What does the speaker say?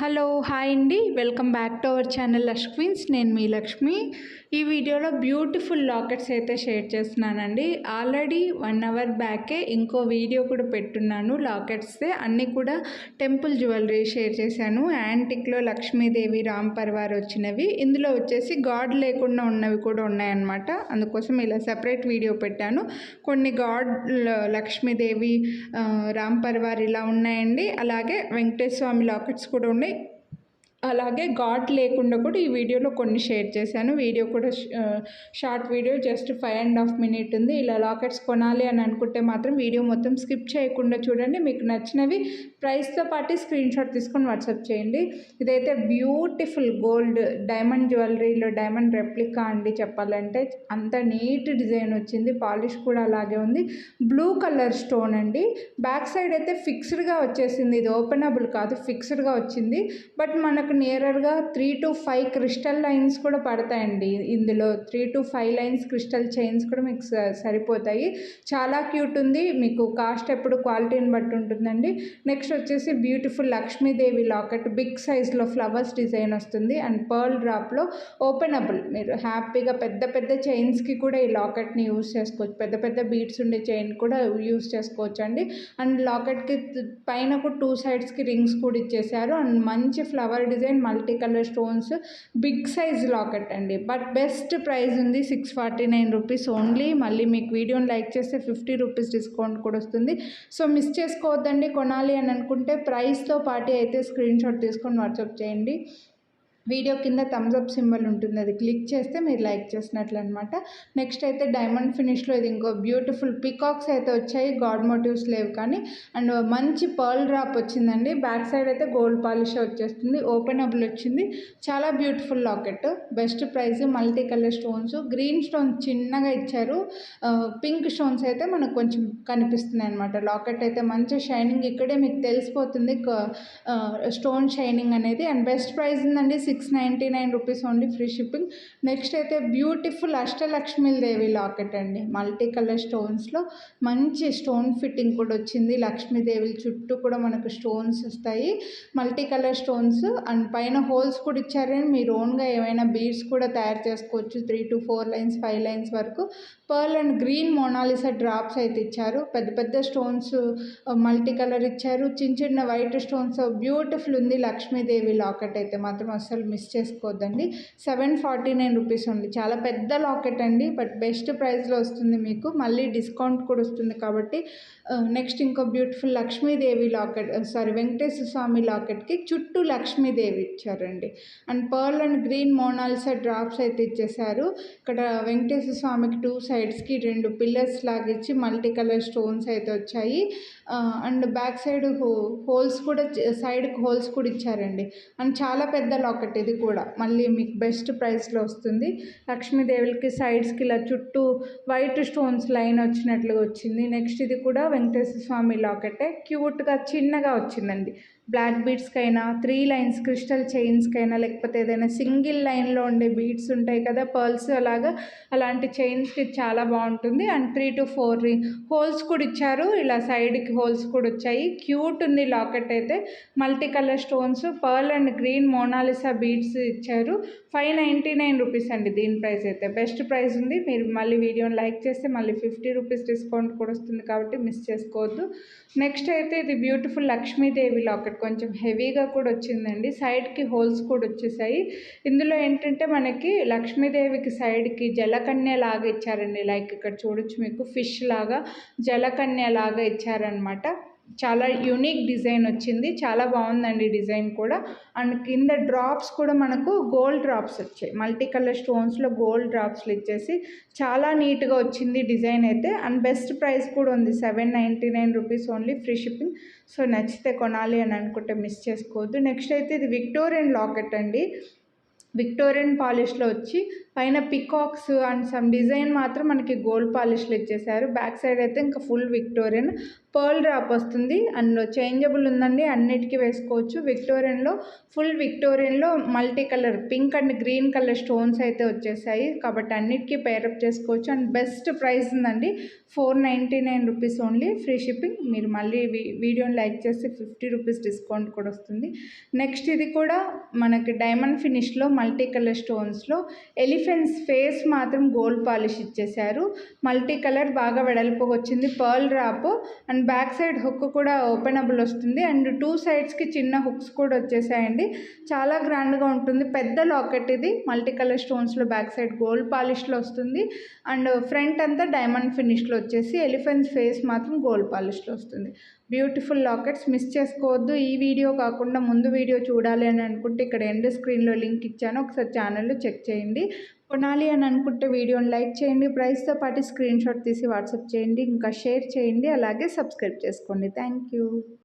Hello hi అండి, welcome back to our channel Lakshmi's. నేను మీ లక్ష్మి. ఈ వీడియోలో బ్యూటిఫుల్ లాకెట్స్ అయితే షేర్ చేస్తున్నానండి. ఆల్రెడీ 1 అవర్ బ్యాకే ఇంకో వీడియో కూడా పెట్టున్నాను లాకెట్స్దే. అన్నీ కూడా టెంపుల్ జ్యువెలరీ షేర్ చేశాను. యాంటిక్లో లక్ష్మీదేవి రామ్ పర్వార్ వచ్చినవి, ఇందులో వచ్చేసి గాడ్ లేకుండా ఉన్నవి కూడా ఉన్నాయన్నమాట. అందుకోసం ఇలా సెపరేట్ వీడియో పెట్టాను. కొన్ని గాడ్ లక్ష్మీదేవి రామ్ పర్వార్ ఇలా ఉన్నాయండి. అలాగే వెంకటేశ్వర స్వామి లాకెట్స్ కూడా ఉన్నాయి. అలాగే గాడ్ లేకుండా కూడా ఈ వీడియోలో కొన్ని షేర్ చేశాను. వీడియో కూడా షార్ట్ వీడియో, జస్ట్ 5.5 minutes ఉంది. ఇలా లాకెట్స్ కొనాలి అని అనుకుంటే మాత్రం వీడియో మొత్తం స్కిప్ చేయకుండా చూడండి. మీకు నచ్చినవి ప్రైస్తో పాటు స్క్రీన్ షాట్ తీసుకొని వాట్సాప్ చేయండి. ఇదైతే బ్యూటిఫుల్ గోల్డ్ డైమండ్ జ్యువెలరీలో డైమండ్ రెప్లికా అండి. చెప్పాలంటే అంత నీట్ డిజైన్ వచ్చింది. పాలిష్ కూడా అలాగే ఉంది. బ్లూ కలర్ స్టోన్ అండి. బ్యాక్ సైడ్ అయితే ఫిక్స్డ్గా వచ్చేసింది. ఇది ఓపెనబుల్ కాదు, ఫిక్స్డ్గా వచ్చింది. బట్ మనకు నియరర్గా 3 to 5 క్రిస్టల్ లైన్స్ కూడా పడతాయండి. ఇందులో 3 to 5 లైన్స్ క్రిస్టల్ చైన్స్ కూడా మీకు సరిపోతాయి. చాలా క్యూట్ ఉంది. మీకు కాస్ట్ ఎప్పుడు క్వాలిటీని బట్టి ఉంటుందండి. నెక్స్ట్ వచ్చేసి బ్యూటిఫుల్ లక్ష్మీదేవి లాకెట్, బిగ్ సైజ్లో ఫ్లవర్స్ డిజైన్ వస్తుంది అండ్ పర్ల్ డ్రాప్లో ఓపెనబుల్. మీరు హ్యాపీగా పెద్ద పెద్ద చైన్స్కి కూడా ఈ లాకెట్ని యూస్ చేసుకోవచ్చు. పెద్ద పెద్ద బీడ్స్ ఉండే చైన్ కూడా యూస్ చేసుకోవచ్చు అండి. అండ్ లాకెట్కి పైన కూడా 2 sides రింగ్స్ కూడా ఇచ్చేసారు. అండ్ మంచి flower design, multi colour stones, big size locket అండి. బట్ బెస్ట్ ప్రైస్ ఉంది, 649 రూపీస్ ఓన్లీ. మళ్ళీ మీకు వీడియోని లైక్ చేస్తే 50 రూపీస్ డిస్కౌంట్ కూడా వస్తుంది. సో మిస్ చేసుకోవద్దండి. కొనాలి అని అనుకుంటే ప్రైస్తో పాటు అయితే స్క్రీన్ షాట్ తీసుకొని వాట్సాప్ చేయండి. వీడియో కింద థమ్స్ అప్ సింబల్ ఉంటుంది, అది క్లిక్ చేస్తే మీరు లైక్ చేసినట్లు అనమాట. నెక్స్ట్ అయితే డైమండ్ ఫినిష్లో ఇది ఇంకో బ్యూటిఫుల్ పికాక్స్ అయితే వచ్చాయి. గాడ్ మోటివ్స్ లేవు కానీ. అండ్ మంచి పర్ల్ డ్రాప్ వచ్చిందండి. బ్యాక్ సైడ్ అయితే గోల్డ్ పాలిష్ వచ్చేస్తుంది. ఓపెనబుల్ వచ్చింది. చాలా beautiful locket. Best price. Multi colour stones, green stones చిన్నగా ఇచ్చారు. పింక్ స్టోన్స్ అయితే మనకు కొంచెం కనిపిస్తున్నాయి అనమాట. లాకెట్ అయితే మంచి షైనింగ్, ఇక్కడే మీకు తెలిసిపోతుంది స్టోన్ షైనింగ్ అనేది. అండ్ బెస్ట్ ప్రైస్ ఉందండి, 699 rupees only, free shipping. Next అయితే బ్యూటిఫుల్ అష్టలక్ష్మీదేవి లాకెట్ అండి. మల్టీ కలర్ స్టోన్స్లో మంచి స్టోన్ ఫిట్టింగ్ కూడా వచ్చింది. లక్ష్మీదేవి చుట్టూ కూడా మనకు స్టోన్స్ వస్తాయి, మల్టీ కలర్ స్టోన్స్. అండ్ పైన హోల్స్ కూడా ఇచ్చారని మీరు ఓన్గా ఏమైనా బీడ్స్ కూడా తయారు చేసుకోవచ్చు. 3 to 4 లైన్స్ 5 లైన్స్ వరకు. Pearl and green Mona Lisa drops అయితే ఇచ్చారు. పెద్ద పెద్ద స్టోన్స్ మల్టీ కలర్ ఇచ్చారు. చిన్న చిన్న వైట్ స్టోన్స్. బ్యూటిఫుల్ ఉంది లక్ష్మీదేవి లాకెట్ అయితే మాత్రం అస్సలు మిస్ చేసుకోవద్దండి. 749 రూపీస్ ఉంది. చాలా పెద్ద లాకెట్ అండి, బట్ బెస్ట్ ప్రైస్లో వస్తుంది మీకు. మళ్ళీ డిస్కౌంట్ కూడా వస్తుంది కాబట్టి. నెక్స్ట్ ఇంకో బ్యూటిఫుల్ లక్ష్మీదేవి లాకెట్, వెంకటేశ్వర స్వామి లాకెట్కి చుట్టూ లక్ష్మీదేవి ఇచ్చారండి. And pearl and green Mona Lisa drops అయితే ఇచ్చేసారు. ఇక్కడ వెంకటేశ్వర స్వామికి 2 sides 2 పిల్లర్స్ లాగా ఇచ్చి మల్టీ కలర్ స్టోన్స్ అయితే వచ్చాయి. అండ్ బ్యాక్ సైడ్ హోల్స్ కూడా, సైడ్కి హోల్స్ కూడా ఇచ్చారండి. అండ్ చాలా పెద్ద లాకెట్ ఇది కూడా. మళ్ళీ మీకు బెస్ట్ ప్రైస్లో వస్తుంది. లక్ష్మీదేవులకి సైడ్స్కి ఇలా చుట్టూ వైట్ స్టోన్స్ లైన్ వచ్చినట్లుగా వచ్చింది. నెక్స్ట్ ఇది కూడా వెంకటేశ్వర స్వామి లాకెటే. క్యూట్గా చిన్నగా వచ్చిందండి. బ్లాక్ బీడ్స్కైనా, 3 lines క్రిస్టల్ చైన్స్కైనా, లేకపోతే ఏదైనా సింగిల్ లైన్లో ఉండే బీడ్స్ ఉంటాయి కదా పర్ల్స్, అలాంటి చైన్స్కి చాలా బాగుంటుంది. అండ్ 3 to 4 హోల్స్ కూడా ఇచ్చారు. ఇలా సైడ్కి హోల్స్ కూడా వచ్చాయి. క్యూట్ ఉంది లాకెట్ అయితే. Multi colour stones, pearl and green Mona Lisa beads ఇచ్చారు. 599 రూపీస్ అండి దీని ప్రైస్ అయితే. బెస్ట్ ప్రైస్ ఉంది. మీరు మళ్ళీ వీడియోని లైక్ చేస్తే మళ్ళీ 50 రూపీస్ డిస్కౌంట్ కూడా వస్తుంది కాబట్టి మిస్ చేసుకోవద్దు. నెక్స్ట్ అయితే ఇది బ్యూటిఫుల్ లక్ష్మీదేవి లాకెట్, కొంచెం హెవీగా కూడా వచ్చిందండి. సైడ్కి హోల్స్ కూడా వచ్చేసాయి. ఇందులో ఏంటంటే మనకి లక్ష్మీదేవికి సైడ్కి జలకన్య లాగా ఇచ్చారండి. లైక్ ఇక్కడ చూడొచ్చు మీకు, ఫిష్ లాగా జలకన్య లాగా ఇచ్చారనమాట. చాలా యూనిక్ డిజైన్ వచ్చింది. చాలా బాగుందండి డిజైన్ కూడా. అండ్ కింద డ్రాప్స్ కూడా మనకు గోల్డ్ డ్రాప్స్ వచ్చాయి. మల్టీ కలర్ స్టోన్స్లో గోల్డ్ డ్రాప్స్లు ఇచ్చేసి చాలా నీట్గా వచ్చింది డిజైన్ అయితే. అండ్ బెస్ట్ ప్రైస్ కూడా ఉంది, 799 rupees only, free shipping. So నచ్చితే కొనాలి అని అనుకుంటే మిస్ చేసుకోవద్దు. నెక్స్ట్ అయితే ఇది విక్టోరియన్ లాకెట్ అండి. విక్టోరియన్ పాలిష్లో వచ్చి పైన పికాక్స్ అండ్ సమ్ డిజైన్ మాత్రం మనకి గోల్డ్ పాలిష్లో ఇచ్చేసారు. బ్యాక్ సైడ్ అయితే ఇంకా ఫుల్ విక్టోరియన్ పర్ల్ డ్రాప్ వస్తుంది. అందులో చేంజబుల్ ఉందండి, అన్నిటికీ వేసుకోవచ్చు. విక్టోరియన్లో ఫుల్ విక్టోరియన్లో multi colour pink and green colour stones అయితే వచ్చేసాయి కాబట్టి అన్నిటికీ పేరప్ చేసుకోవచ్చు. అండ్ బెస్ట్ ప్రైస్ ఉందండి, 499 రూపీస్ ఓన్లీ, ఫ్రీ షిప్పింగ్. మీరు మళ్ళీ వీడియోని లైక్ చేస్తే 50 రూపీస్ డిస్కౌంట్ కూడా వస్తుంది. నెక్స్ట్ ఇది కూడా మనకి డైమండ్ ఫినిష్లో మల్టీ కలర్ స్టోన్స్లో ఎలిఫెంట్స్ ఫేస్ మాత్రం గోల్డ్ పాలిష్ ఇచ్చేసారు. మల్టీ కలర్ బాగా వెడల్పుగా వచ్చింది, pearl drop and back side hook కూడా ఓపెనబుల్ వస్తుంది. అండ్ 2 సైడ్స్కి చిన్న హుక్స్ కూడా వచ్చేసాయండి. చాలా గ్రాండ్గా ఉంటుంది. పెద్ద లాకెట్ ఇది, మల్టీ కలర్ స్టోన్స్లో బ్యాక్ సైడ్ గోల్డ్ పాలిష్లో వస్తుంది. అండ్ ఫ్రంట్ అంతా డైమండ్ ఫినిష్లో వచ్చేసి ఎలిఫెంట్స్ ఫేస్ మాత్రం గోల్డ్ పాలిష్లో వస్తుంది. బ్యూటిఫుల్ లాకెట్స్, మిస్ చేసుకోవద్దు. ఈ వీడియో కాకుండా ముందు వీడియో చూడాలి అని అనుకుంటే ఇక్కడ ఎండ్ స్క్రీన్లో లింక్ ఇచ్చాను, ఒకసారి ఛానల్లో చెక్ చేయండి. కొనాలి అని అనుకుంటే వీడియోని లైక్ చేయండి, ప్రైస్తో పాటు స్క్రీన్ షాట్ తీసి వాట్సాప్ చేయండి, ఇంకా షేర్ చేయండి, అలాగే సబ్స్క్రైబ్ చేసుకోండి. Thank you.